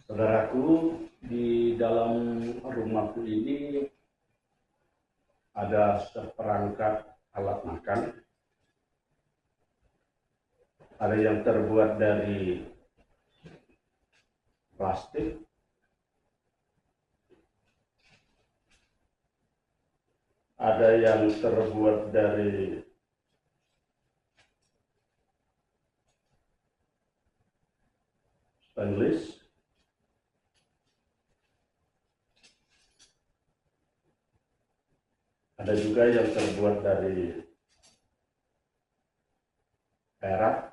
Saudaraku, di dalam rumahku ini ada seperangkat alat makan. Ada yang terbuat dari plastik, ada yang terbuat dari stainless, ada juga yang terbuat dari perak,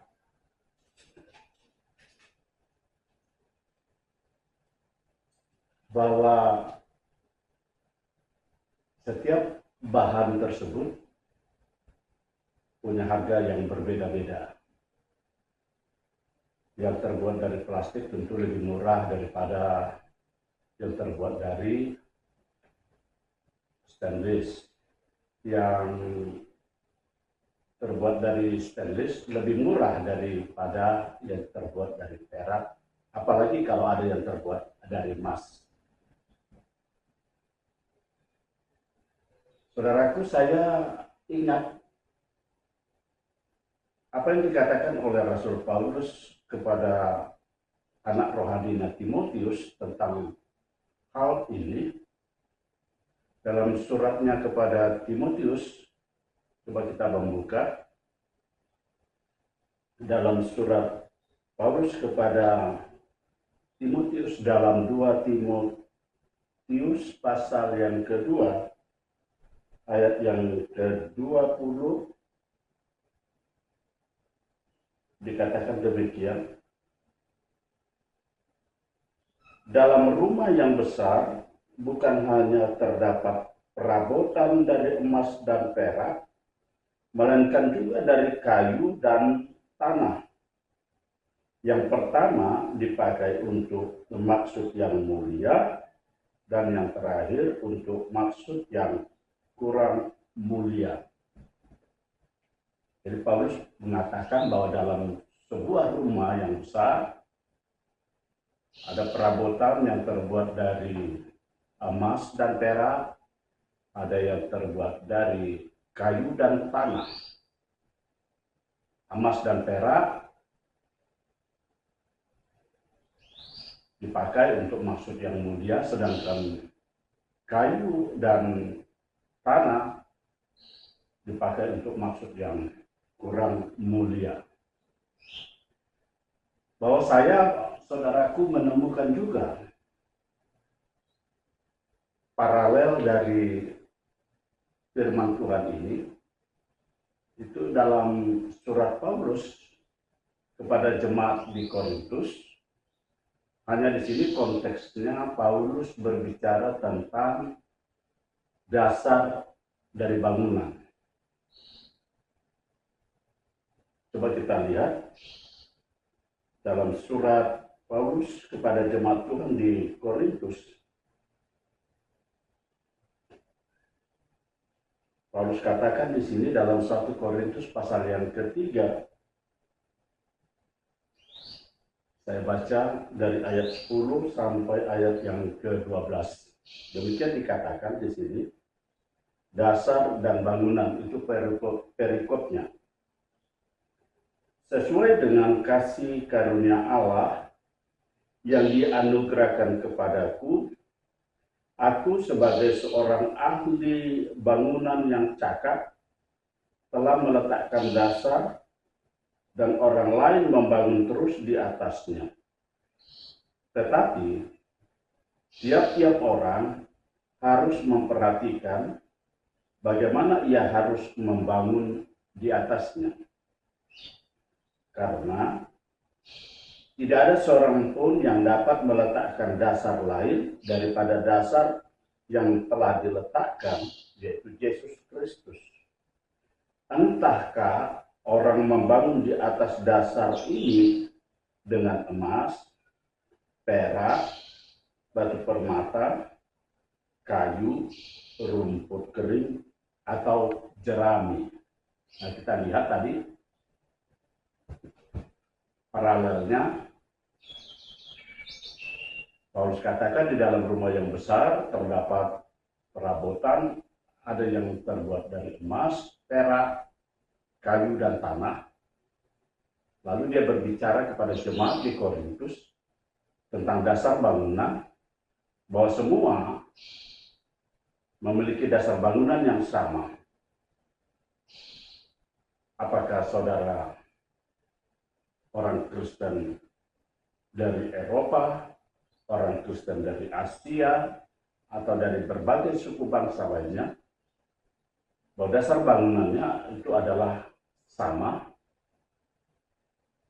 bahwa setiap bahan tersebut punya harga yang berbeda-beda. Yang terbuat dari plastik tentu lebih murah daripada yang terbuat dari stainless. Yang terbuat dari stainless lebih murah daripada yang terbuat dari perak, apalagi kalau ada yang terbuat dari emas. Saudaraku, saya ingat apa yang dikatakan oleh Rasul Paulus kepada anak rohaninya Timotius tentang hal ini dalam suratnya kepada Timotius. Coba kita membuka dalam surat Paulus kepada Timotius dalam 2 Timotius pasal yang kedua ayat yang ke-20 dikatakan demikian. Dalam rumah yang besar bukan hanya terdapat perabotan dari emas dan perak, melainkan juga dari kayu dan tanah. Yang pertama dipakai untuk maksud yang mulia, dan yang terakhir untuk maksud yang kurang mulia. Jadi Paulus mengatakan bahwa dalam sebuah rumah yang besar ada perabotan yang terbuat dari emas dan perak, ada yang terbuat dari kayu dan tanah. Emas dan perak dipakai untuk maksud yang mulia, sedangkan kayu dan tanah dipakai untuk maksud yang kurang mulia. Bahwa saudaraku, menemukan juga paralel dari firman Tuhan ini, itu dalam surat Paulus kepada jemaat di Korintus. Hanya di sini konteksnya Paulus berbicara tentang dasar dari bangunan. Coba kita lihat dalam surat Paulus kepada jemaat Tuhan di Korintus. Paulus katakan di sini dalam 1 Korintus pasal yang ketiga. Saya baca dari ayat 10 sampai ayat yang ke-12. Demikian dikatakan di sini. Dasar dan bangunan itu perikopnya. Sesuai dengan kasih karunia Allah yang dianugerahkan kepadaku, aku sebagai seorang ahli bangunan yang cakap telah meletakkan dasar, dan orang lain membangun terus di atasnya. Tetapi tiap-tiap orang harus memperhatikan bagaimana ia harus membangun di atasnya. Karena tidak ada seorang pun yang dapat meletakkan dasar lain daripada dasar yang telah diletakkan, yaitu Yesus Kristus. Entahkah orang membangun di atas dasar ini dengan emas, perak, batu permata, kayu, rumput kering, atau jerami. Nah, kita lihat tadi paralelnya Paulus katakan di dalam rumah yang besar terdapat perabotan, ada yang terbuat dari emas, perak, kayu, dan tanah. Lalu dia berbicara kepada jemaat di Korintus tentang dasar bangunan, bahwa semua memiliki dasar bangunan yang sama. Apakah saudara orang Kristen dari Eropa, orang Kristen dari Asia, atau dari berbagai suku bangsa lainnya, bahwa dasar bangunannya itu adalah sama,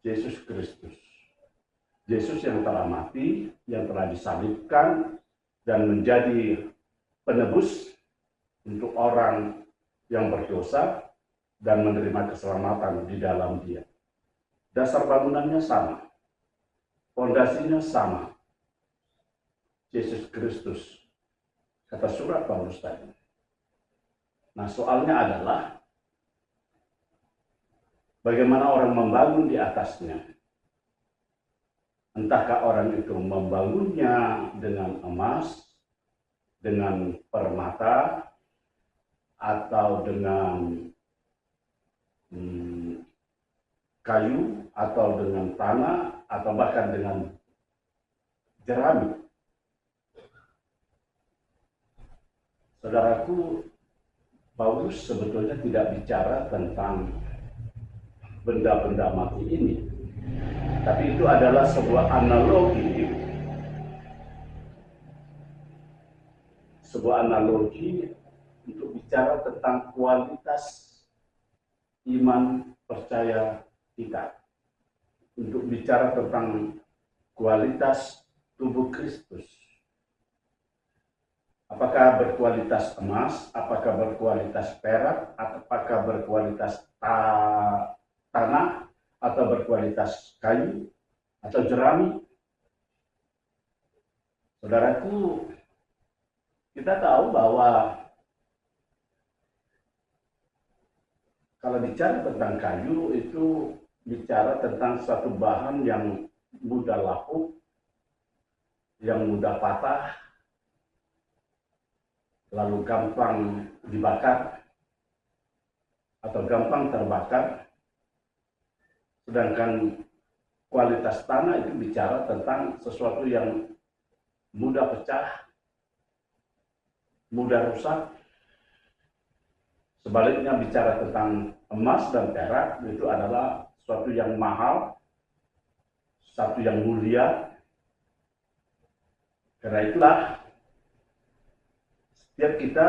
Yesus Kristus. Yesus yang telah mati, yang telah disalibkan, dan menjadi penebus untuk orang yang berdosa, dan menerima keselamatan di dalam Dia. Dasar bangunannya sama, fondasinya sama, Yesus Kristus, kata surat Paulus tadi. Nah, soalnya adalah bagaimana orang membangun di atasnya. Entahkah orang itu membangunnya dengan emas, dengan permata, atau dengan kayu, atau dengan tanah, atau bahkan dengan jerami. Saudaraku, Paulus sebetulnya tidak bicara tentang benda-benda mati ini, tapi itu adalah sebuah analogi untuk bicara tentang kualitas iman percaya kita, untuk bicara tentang kualitas tubuh Kristus. Apakah berkualitas emas, apakah berkualitas perak, apakah berkualitas tanah, atau berkualitas kayu, atau jerami. Saudaraku, kita tahu bahwa kalau bicara tentang kayu itu bicara tentang suatu bahan yang mudah lapuk, yang mudah patah, lalu gampang dibakar atau gampang terbakar. Sedangkan kualitas tanah itu bicara tentang sesuatu yang mudah pecah, mudah rusak. Sebaliknya bicara tentang emas dan perak itu adalah sesuatu yang mahal, satu yang mulia. Karena itulah setiap kita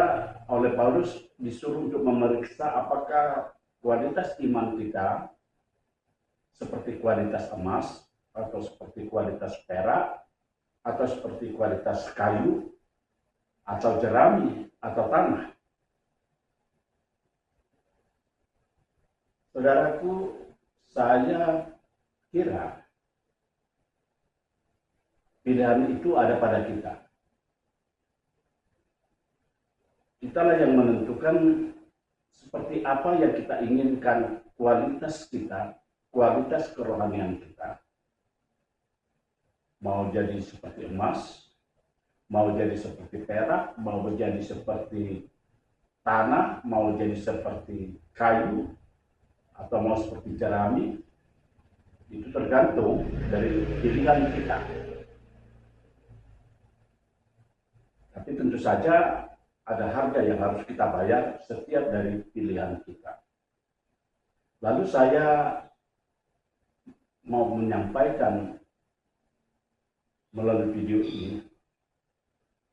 oleh Paulus disuruh untuk memeriksa apakah kualitas iman kita seperti kualitas emas, atau seperti kualitas perak, atau seperti kualitas kayu, atau jerami, atau tanah. Saudaraku, saya kira pilihan itu ada pada kita. Kitalah yang menentukan seperti apa yang kita inginkan kualitas kita, kualitas kerohanian kita. Mau jadi seperti emas, mau jadi seperti perak, mau jadi seperti tanah, mau jadi seperti kayu, atau mau seperti jerami, itu tergantung dari pilihan kita. Tapi tentu saja ada harga yang harus kita bayar setiap dari pilihan kita. Lalu saya mau menyampaikan melalui video ini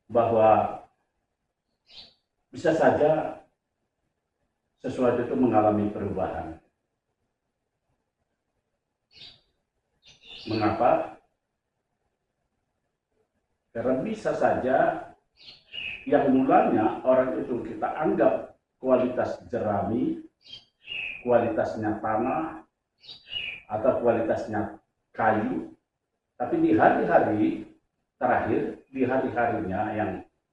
bahwa bisa saja sesuatu itu mengalami perubahan. Mengapa? Karena bisa saja yang mulanya orang itu kita anggap kualitas jerami, kualitasnya tanah, atau kualitasnya kayu, tapi di hari-hari terakhir, di hari-harinya yang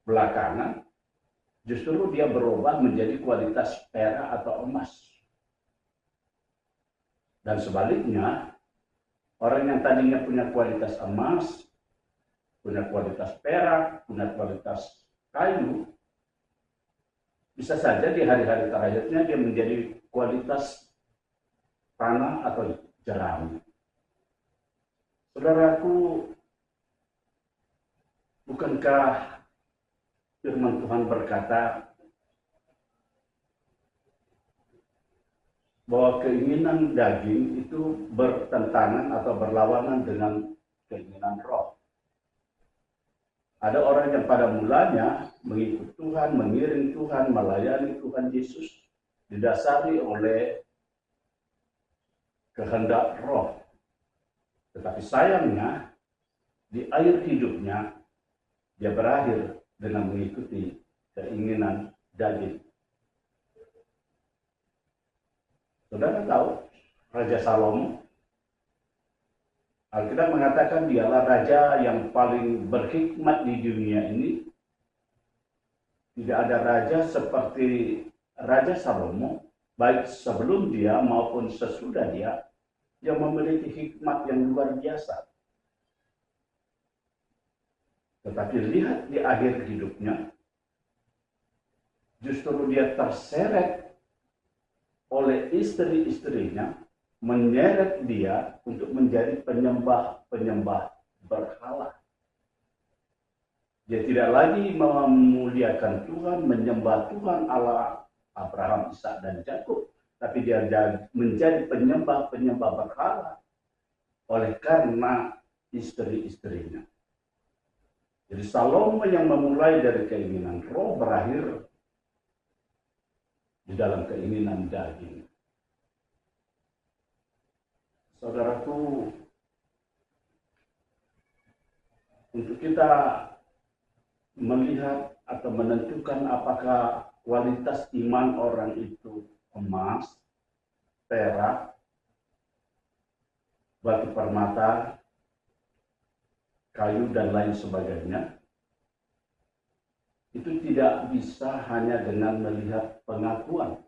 belakangan, justru dia berubah menjadi kualitas perak atau emas. Dan sebaliknya, orang yang tadinya punya kualitas emas, punya kualitas perak, punya kualitas kayu, bisa saja di hari-hari terakhirnya dia menjadi kualitas tanah atau jerami. Saudaraku, bukankah firman Tuhan berkata bahwa keinginan daging itu bertentangan atau berlawanan dengan keinginan roh? Ada orang yang pada mulanya mengikut Tuhan, mengiring Tuhan, melayani Tuhan Yesus, didasari oleh kehendak roh. Tetapi sayangnya, di akhir hidupnya, dia berakhir dengan mengikuti keinginan daging. Saudara tahu, Raja Salomo, Alkitab mengatakan dialah raja yang paling berhikmat di dunia ini. Tidak ada raja seperti Raja Salomo, baik sebelum dia maupun sesudah dia, yang memiliki hikmat yang luar biasa. Tetapi lihat di akhir hidupnya, justru dia terseret oleh istri-istrinya, menyeret dia untuk menjadi penyembah berhala. Dia tidak lagi memuliakan Tuhan, menyembah Tuhan Allah Abraham, Ishak, dan Yakub, tapi dia menjadi penyembah berhala oleh karena istri-istrinya. Jadi Salomo yang memulai dari keinginan roh berakhir di dalam keinginan daging. Saudaraku, untuk kita melihat atau menentukan apakah kualitas iman orang itu emas, perak, batu permata, kayu, dan lain sebagainya, itu tidak bisa hanya dengan melihat pengakuan.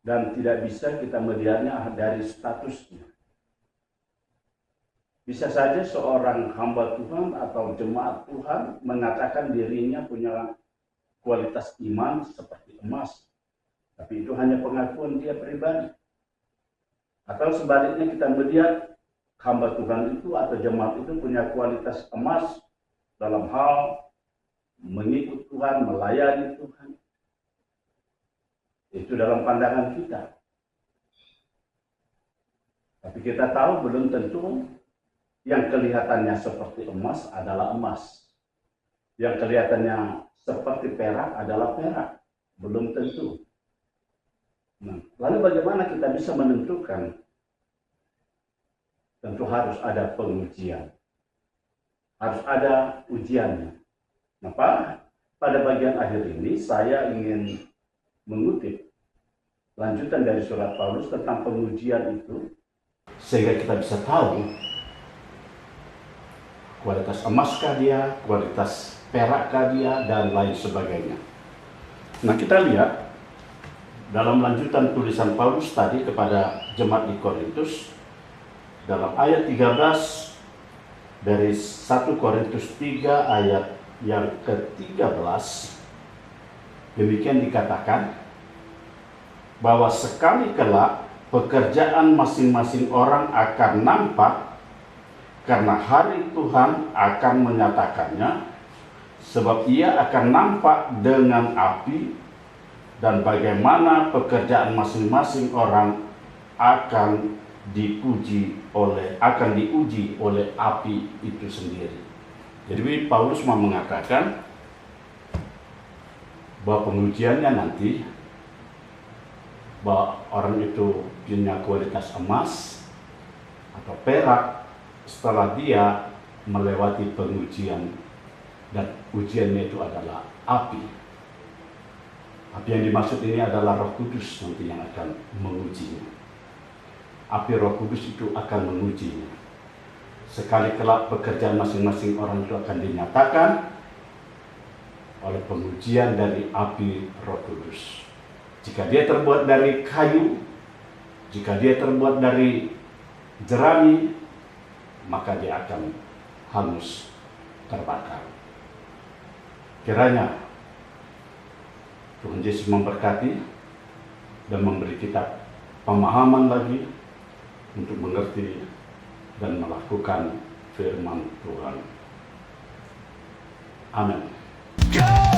Dan tidak bisa kita melihatnya dari statusnya. Bisa saja seorang hamba Tuhan atau jemaat Tuhan mengatakan dirinya punya kualitas iman seperti emas. Tapi itu hanya pengakuan dia pribadi. Atau sebaliknya kita melihat hamba Tuhan itu atau jemaat itu punya kualitas emas dalam hal mengikut Tuhan, melayani Tuhan. Itu dalam pandangan kita. Tapi kita tahu belum tentu yang kelihatannya seperti emas adalah emas. Yang kelihatannya seperti perak adalah perak. Belum tentu. Nah, lalu bagaimana kita bisa menentukan? Tentu harus ada pengujian. Harus ada ujiannya. Nah, pada bagian akhir ini saya ingin mengutip lanjutan dari surat Paulus tentang pengujian itu, sehingga kita bisa tahu kualitas emaskah dia, kualitas perakkah dia, dan lain sebagainya. Nah, kita lihat dalam lanjutan tulisan Paulus tadi kepada jemaat di Korintus, dalam ayat 13 dari 1 Korintus 3 ayat yang ke-13, demikian dikatakan, bahwa sekali kelak pekerjaan masing-masing orang akan nampak, karena hari Tuhan akan menyatakannya, sebab ia akan nampak dengan api, dan bagaimana pekerjaan masing-masing orang akan diuji oleh api itu sendiri. Jadi Paulus mau mengatakan bahwa pengujiannya nanti, bahwa orang itu punya kualitas emas atau perak setelah dia melewati pengujian, dan ujiannya itu adalah api. Api yang dimaksud ini adalah Roh Kudus nanti yang akan mengujinya. Api Roh Kudus itu akan mengujinya. Sekali kelak pekerjaan masing-masing orang itu akan dinyatakan oleh pengujian dari api Roh Kudus. Jika dia terbuat dari kayu, jika dia terbuat dari jerami, maka dia akan hangus terbakar. Kiranya Tuhan Yesus memberkati dan memberi kita pemahaman lagi untuk mengerti dan melakukan firman Tuhan. Amin.